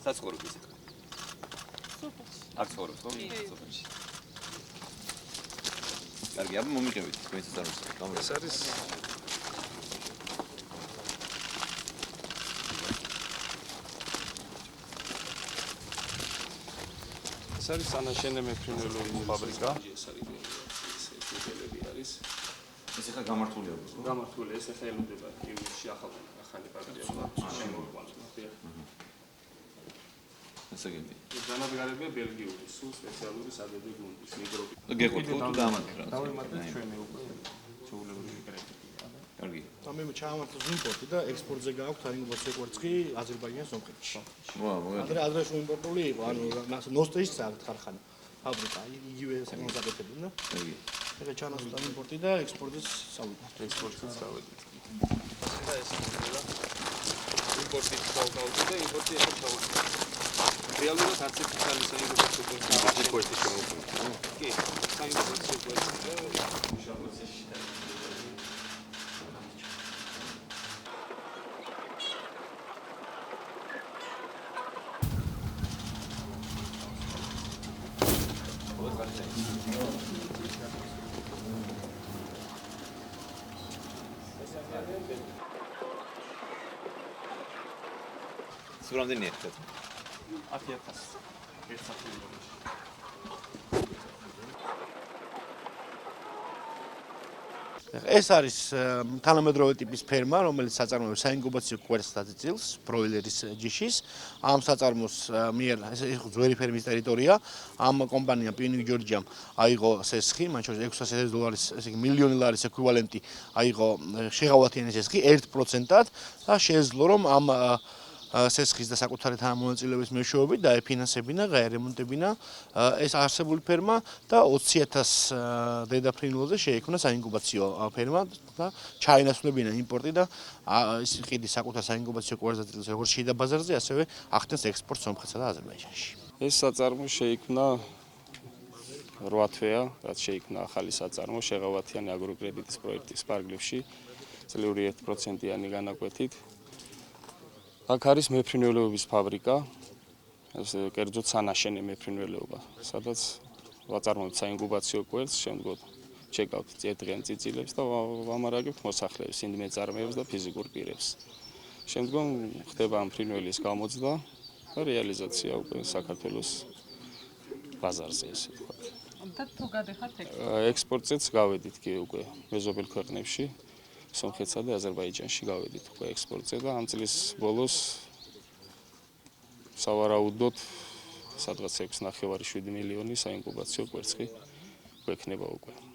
საცხოვრობ ისე. აქ ცხოვრობ, ხო? სოფელში. კარგი, აბა მომიყევით თქვენ საწარმოს. ეს არის ეს არის სანაშენე მეფრინველების ფაბრიკა. ეს ახლა გამართულია, ხო? გამართული ეს ახლა ელოდება ივნისში ახალი პატრიოტია შემოყვანილი. ესე იგი. განადგარებია ბელგიური, სულ სპეციალური სადედი გუნდის მიკრობი. გეხოთ თუ დაამატეთ რა. დავემატეთ ჩვენი უკვე ჩაულებრივი კრედიტია. კარგი. და მე ჩაამართლეს იმპორტი და ექსპორტზე გააქვთ საინგობაციო კვერცხი აზერბაიჯანის სომხეთში. ადრე იმპორტული იყო, ანუ ნოსტეის ქარხანა, ფაბრიკა, იგივე საკონსერვო აკეთებდნენ და კარგი. ეხლა ჩანასწორ იმპორტი და ექსპორტის წავიდა. ექსპორტიც გავედით. და ეს მოხდა იმპორტით გავგავდა და იმპორტი ახლა ჩავარდა. რეალურად არც ერთი ხალი საინგობაციო კვერცხი შემოგვიყვება. კი, საინგობაციო კვერცხი და მუშაობისში და სურამდენია ხეთ. 10,000 ერთსახურებაში. ეს არის თანამედროვე ტიპის ფერმა, რომელიც საწარმოებს საინკუბაციო კვერცხს და წილს, ბროილერის ჯიშის. ამ საწარმოს მიერ ეს ძველი ფერმის ტერიტორია. ამ კომპანიამ პიუნიკ ჯორჯიამ აიღო სესხი, მათ შორის $600,000, ესე იგი მილიონი ლარის ეკვივალენტი აიღო შეღავათიანი სესხი 1%-ად და შეეძლო რომ ამ სესხის და საკუთარი თანამონაწილეობის მეშვეობით დაეფინანსებინა, გაერემონტებინა ეს არსებული ფერმა და 20,000 დედაფრინველზე შეიქმნა საინკუბაციო ფერმა და ჩაინაცვლებინა იმპორტი და ის ყიდის საკუთარ საინკუბაციო კვერცხს როგორც შიდა ბაზარზე, ასევე ახდენს ექსპორტს სომხეთსა და აზერბაიჯანში. ეს საწარმო შეიქმნა 8 თვეა, რაც შეიქმნა ახალი საწარმო შეღავათიანი აგროკრედიტის პროექტის პარგლებში, წლიური 1%-იანი განაკვეთით. აქ არის მეფრინველეობის ფაბრიკა, ეს კერძოდ სანაშენე მეფრინველეობა, სადაც ვაწარმოებთ საინკუბაციო კვერცხს, შემდგომ ჩეკავთ წიეთდღიან წიწილებს და ვამარაგებთ მოსახლეებს, ინდმეწარმეებს და ფიზიკურ პირებს. შემდგომ ხდება ამ ფრინველის გამოძდა და რეალიზაცია უკვე საქართველოს ბაზარზე, ესე ვთქვათ. და თუ გადახართ ექსპორტზეც გავედით კი უკვე მეზობელ ქვეყნებში. სომხეთსა და აზერბაიჯანში გავედით უკვე ექსპორტზე და ამ წლის ბოლოს სავარაუდოდ სადღაც 6,7 მილიონი საინკუბაციო კვერცხი გვექნება უკვე.